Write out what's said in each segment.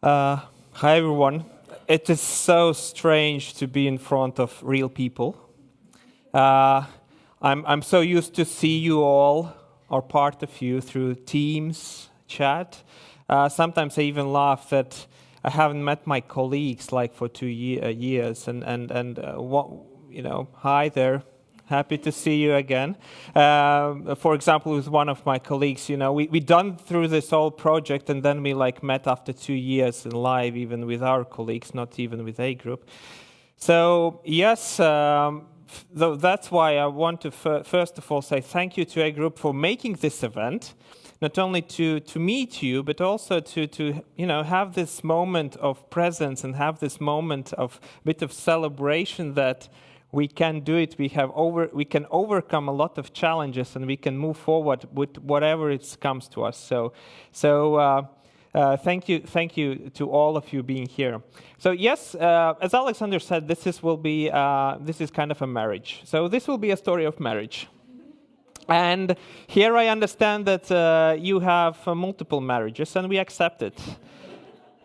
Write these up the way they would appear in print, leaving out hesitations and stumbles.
Hi everyone. It is so strange to be in front of real people. Uh, I'm so used to see you all or part of you through Teams chat. Sometimes I even laugh that I haven't met my colleagues like for 2 years, and what hi there. Happy to see you again. For example, with one of my colleagues, we done through this whole project, and then we met after 2 years in live, even with our colleagues, not even with A group. So yes, that's why I want to first of all say thank you to A group for making this event, not only to meet you, but also to have this moment of presence and have this moment of bit of celebration that we can do it. We can overcome a lot of challenges, and we can move forward with whatever it comes to us. So thank you to all of you being here. So yes, as Alexander said, this is kind of a marriage. So this will be a story of marriage. And here I understand that you have multiple marriages, and we accept it.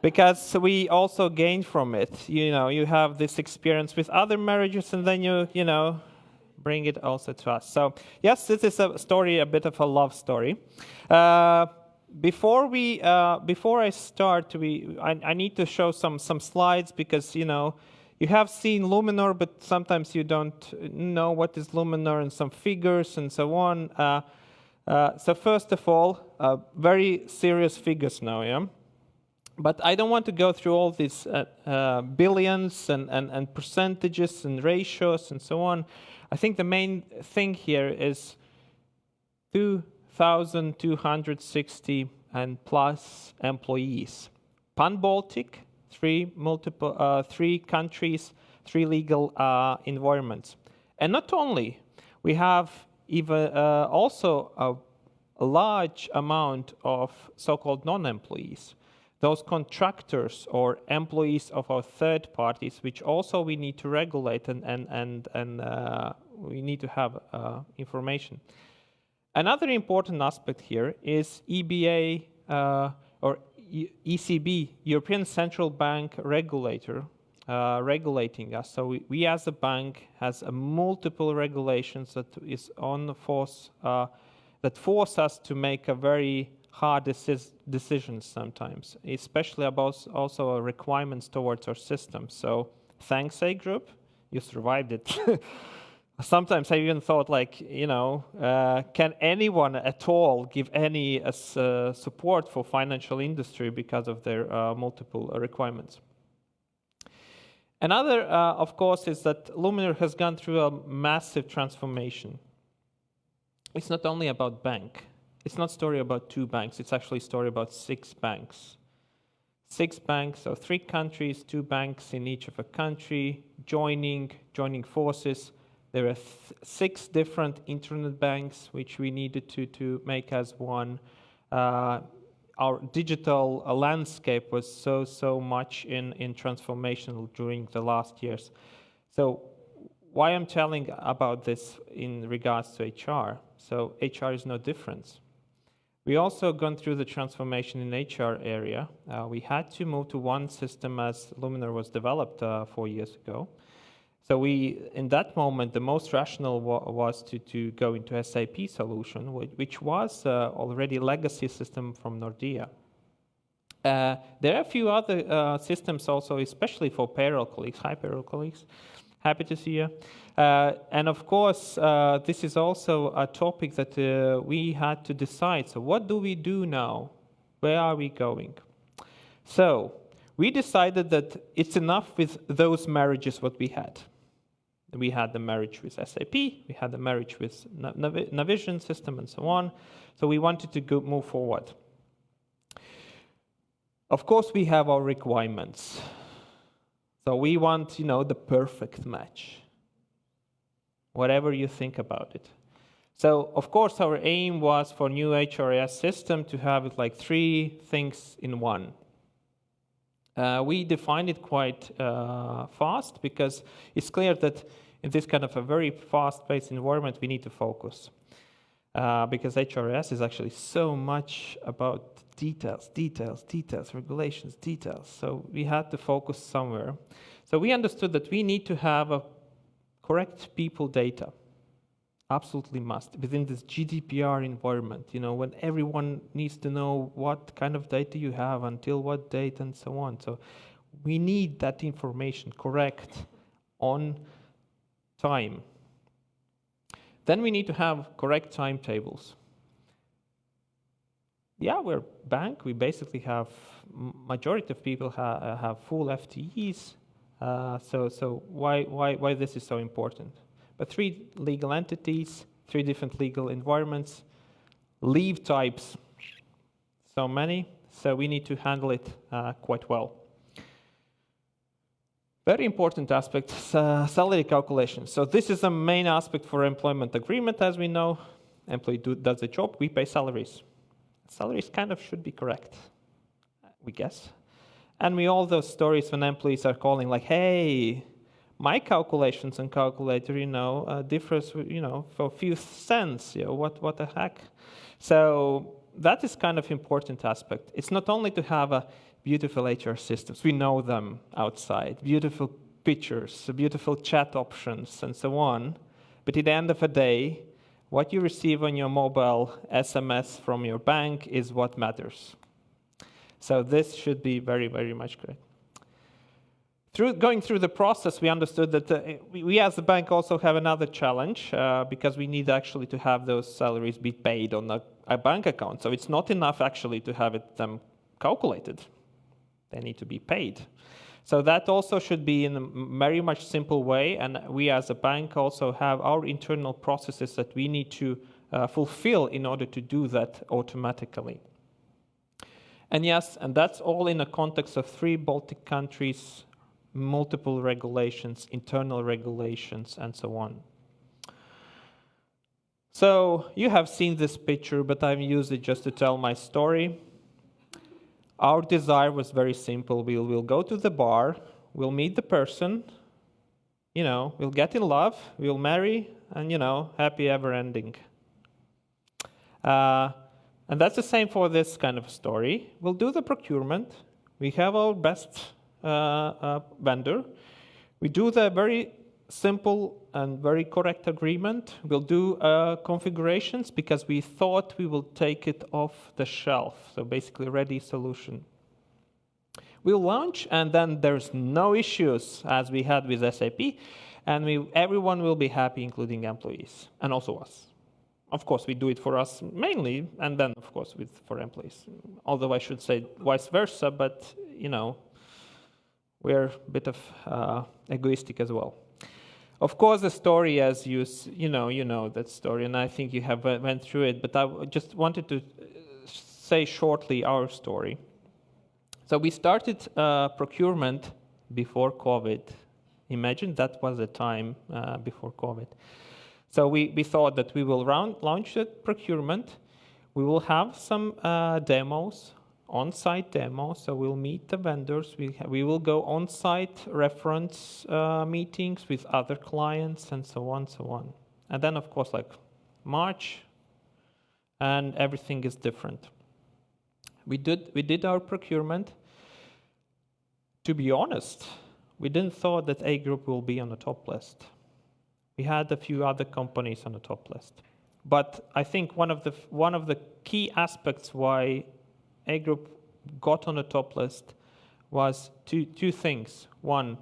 Because we also gain from it. You have this experience with other marriages, and then you bring it also to us. So yes, this is a story, a bit of a love story. Before I start, I need to show some slides, because you have seen Luminor, but sometimes you don't know what is Luminor, and some figures and so on. So first of all, very serious figures now, yeah. But I don't want to go through all these billions and percentages and ratios and so on. I think the main thing here is 2,260 and plus employees. Pan-Baltic, three countries, 3 legal environments. And not only, we have even also a large amount of so-called non-employees. Those contractors or employees of our third parties, which also we need to regulate and we need to have information. Another important aspect here is EBA or ECB, European Central Bank regulator, regulating us. So we as a bank has multiple regulations that is on the force that force us to make a very hard decisions sometimes, especially about also requirements towards our system. So thanks, A group, you survived it. Sometimes I even thought can anyone at all give any support for financial industry because of their multiple requirements. Another, of course, is that Luminor has gone through a massive transformation. It's not only about bank. It's not a story about 2 banks. It's actually a story about 6 banks. 6 banks, so 3 countries, 2 banks in each of a country, joining forces. There are 6 different internet banks which we needed to make as one. Our digital landscape was so much in transformation during the last years. So why I'm telling about this in regards to HR? So HR is no different. We also gone through the transformation in HR area. We had to move to one system as Luminor was developed 4 years ago. So in that moment, the most rational was to go into SAP solution, which was already a legacy system from Nordea. There are a few other systems also, especially for payroll colleagues. Hi, payroll colleagues. Happy to see you. And of course, this is also a topic that we had to decide. So what do we do now? Where are we going? So we decided that it's enough with those marriages what we had. We had the marriage with SAP, we had the marriage with Navision system and so on. So we wanted to move forward. Of course, we have our requirements. So we want, the perfect match. Whatever you think about it. So, of course, our aim was for new HRS system to have it like 3 things in one. We defined it quite fast, because it's clear that in this kind of a very fast-paced environment, we need to focus. Because HRS is actually so much about details, regulations, details. So we had to focus somewhere. So we understood that we need to have a correct people data. Absolutely must, within this GDPR environment, when everyone needs to know what kind of data you have, until what date, and so on. So we need that information correct on time. Then we need to have correct timetables. Yeah, we're a bank. We basically have, majority of people have full FTEs. So why this is so important? But 3 legal entities, 3 different legal environments, leave types, so many. So we need to handle it quite well. Very important aspect, salary calculation. So this is a main aspect for employment agreement, as we know. Employee does the job, we pay salaries. Salaries kind of should be correct, we guess. And we all those stories when employees are calling like, hey, my calculations and calculator, differs, for a few cents. What the heck? So that is kind of important aspect. It's not only to have a beautiful HR systems. We know them outside. Beautiful pictures, beautiful chat options, and so on. But at the end of the day, what you receive on your mobile SMS from your bank is what matters. So this should be very, very much correct. Going through the process, we understood that we as a bank also have another challenge because we need actually to have those salaries be paid on a bank account. So it's not enough actually to have them calculated. They need to be paid. So that also should be in a very much simple way. And we as a bank also have our internal processes that we need to fulfill in order to do that automatically. And yes, and that's all in the context of 3 Baltic countries, multiple regulations, internal regulations, and so on. So you have seen this picture, but I've used it just to tell my story. Our desire was very simple. We'll go to the bar, we'll meet the person, we'll get in love, we'll marry, and, happy ever ending. And that's the same for this kind of story. We'll do the procurement. We have our best vendor. We do the very simple and very correct agreement. We'll do configurations because we thought we will take it off the shelf. So basically ready solution. We'll launch and then there's no issues as we had with SAP. And everyone will be happy, including employees and also us. Of course, we do it for us mainly, and then, of course, for employees. Although I should say vice versa, but, we're a bit of egoistic as well. Of course, the story, as you know that story, and I think you have went through it, but I just wanted to say shortly our story. So we started procurement before COVID. Imagine that was the time before COVID. So we thought that we will launch the procurement. We will have some demos, on-site demos. So we'll meet the vendors. We will go on-site reference meetings with other clients and so on, so on. And then, of course, like March, and everything is different. We did our procurement. To be honest, we didn't thought that A Group will be on the top list. We had a few other companies on the top list. But I think one of the key aspects why A Group got on the top list was two things. One,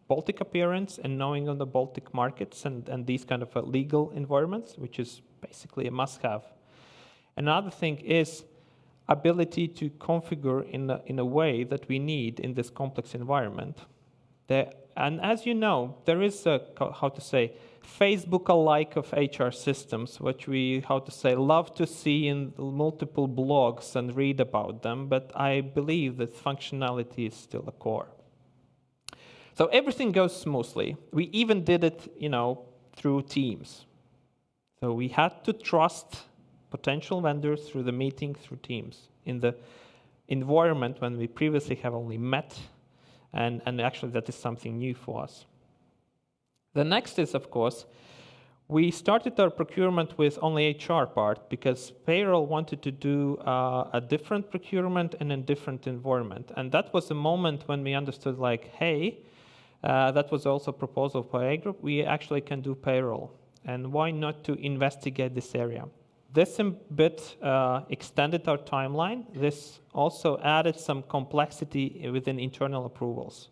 Baltic appearance and knowing on the Baltic markets and these kind of legal environments, which is basically a must-have. Another thing is ability to configure in a way that we need in this complex environment. And as you know, there is a, Facebook-alike of HR systems, which we, love to see in multiple blogs and read about them, but I believe that functionality is still a core. So everything goes smoothly. We even did it, through Teams. So we had to trust potential vendors through the meeting through Teams in the environment when we previously have only met, and actually that is something new for us. The next is, of course, We started our procurement with only HR part because payroll wanted to do a different procurement in a different environment. And that was the moment when we understood like, hey, that was also a proposal for A Group, we actually can do payroll. And why not to investigate this area? This a bit extended our timeline. This also added some complexity within internal approvals.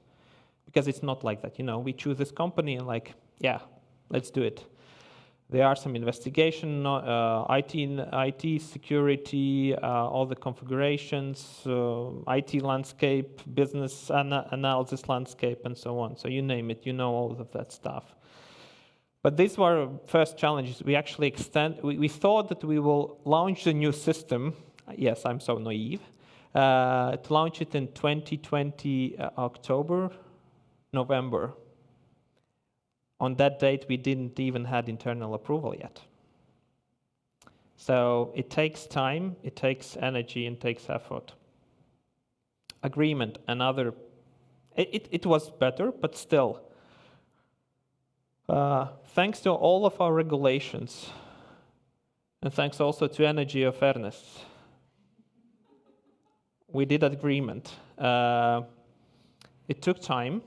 Because it's not like that, we choose this company and like, yeah, let's do it. There are some investigation, IT security, all the configurations, IT landscape, business analysis landscape, and so on. So you name it, all of that stuff. But these were first challenges. We actually we thought that we will launch the new system. Yes, I'm so naive. To launch it in 2020, October, November. On that date, we didn't even have internal approval yet. So it takes time, it takes energy, and takes effort. Agreement, another, it was better, but still. Thanks to all of our regulations, and thanks also to energy of Ernest, we did agreement. It took time,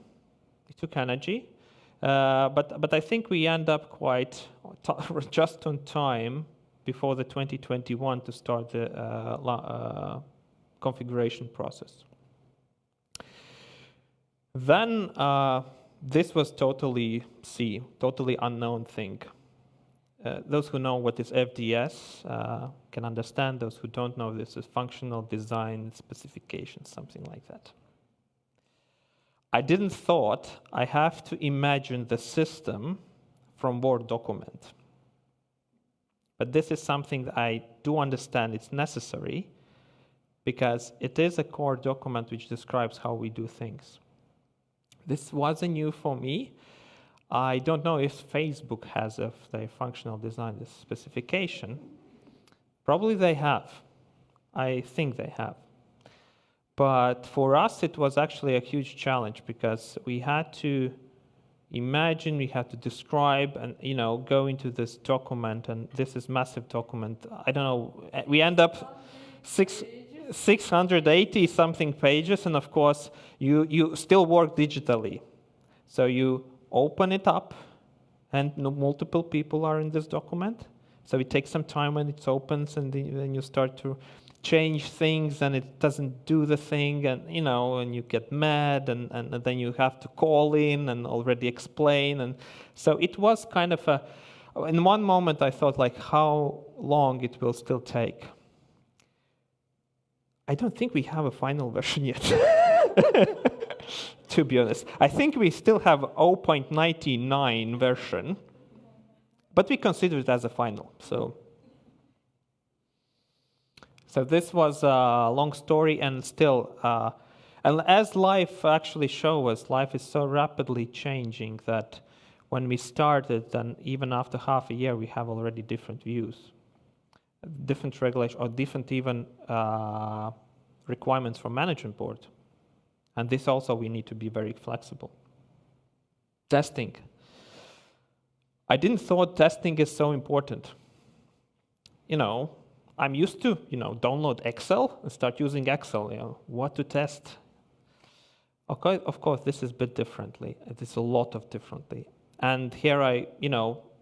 it took energy, but I think we end up quite just on time before the 2021 to start the configuration process. Then this was totally unknown thing. Those who know what is FDS can understand. Those who don't know, this is functional design specifications, something like that. I didn't thought I have to imagine the system from Word document. But this is something that I do understand it's necessary because it is a core document which describes how we do things. This wasn't new for me. I don't know if Facebook has of their functional design this specification. Probably they have. I think they have. But for us, it was actually a huge challenge because we had to imagine, we had to describe and, go into this document. And this is massive document. I don't know, we end up 680 something pages. And of course, you still work digitally. So you open it up and multiple people are in this document. So it takes some time when it opens and then you start to change things and it doesn't do the thing and and you get mad and then you have to call in and already explain. And so it was kind of in one moment I thought like how long it will still take. I don't think we have a final version yet. To be honest, I think we still have 0.99 version, but we consider it as a final. So this was a long story, and still, and as life actually shows us, life is so rapidly changing that when we started, then even after half a year, we have already different views, different regulations, or different even requirements from management board. And this also we need to be very flexible. Testing. I didn't thought testing is so important. I'm used to, download Excel and start using Excel, what to test. Okay, of course, this is a bit differently. It is a lot of differently. And here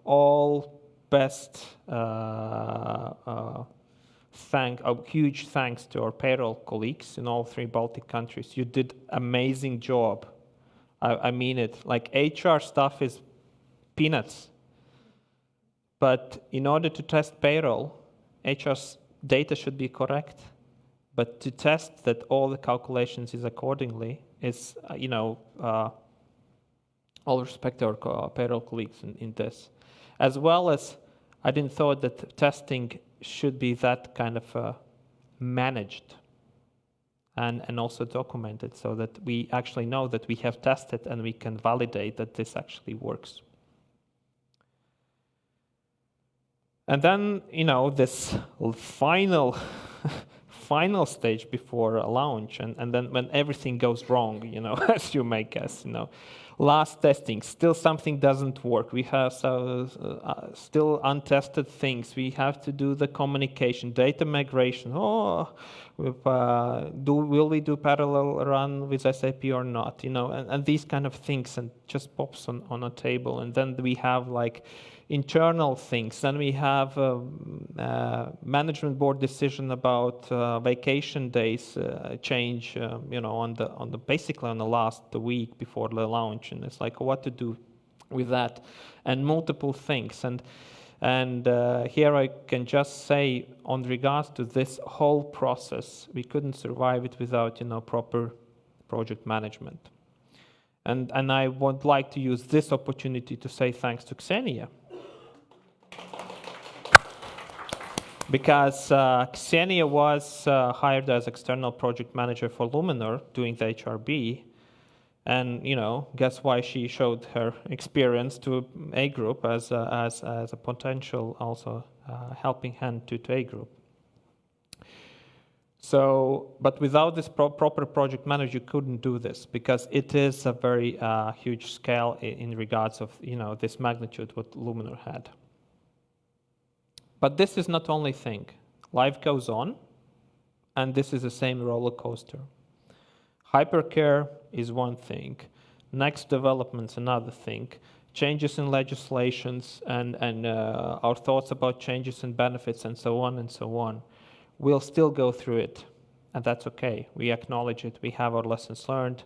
all best huge thanks to our payroll colleagues in all 3 Baltic countries. You did amazing job. I mean it. Like HR stuff is peanuts. But in order to test payroll, HR's data should be correct. But to test that all the calculations is accordingly is, all respect to our payroll colleagues in this. As well as I didn't thought that testing should be that kind of managed and also documented so that we actually know that we have tested and we can validate that this actually works. And then, this final final stage before a launch, and then when everything goes wrong, as you may guess, last testing, still something doesn't work. We have still untested things. We have to do the communication, data migration. Will we do parallel run with SAP or not? And these kind of things, and just pops on a table. And then we have like internal things. Then we have management board decision about vacation days change, basically on the last week before the launch, and it's like what to do with that, and multiple things. And here I can just say, on regards to this whole process, we couldn't survive it without proper project management. And I would like to use this opportunity to say thanks to Ksenia. Because Ksenia was hired as external project manager for Luminor doing the HRB, and guess why she showed her experience to A Group as a potential also helping hand to A Group. So, but without this proper project manager, you couldn't do this, because it is a very huge scale in regards of this magnitude what Luminor had. But this is not only thing. Life goes on, and this is the same roller coaster. Hypercare is one thing. Next development's another thing. Changes in legislations and our thoughts about changes in benefits and so on. We'll still go through it, and that's okay. We acknowledge it. We have our lessons learned.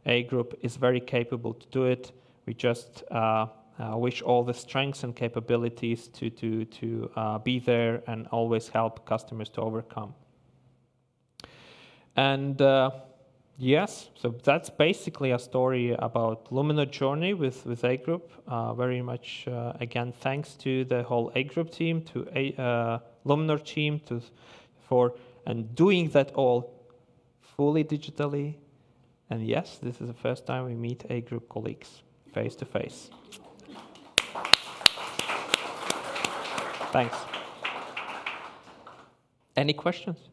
A Group is very capable to do it. We just wish all the strengths and capabilities to be there and always help customers to overcome. And yes, so that's basically a story about Luminor journey with A Group. Very much, again, thanks to the whole A Group team, to Luminor team, and doing that all fully digitally. And yes, this is the first time we meet A Group colleagues face to face. Thanks. Any questions?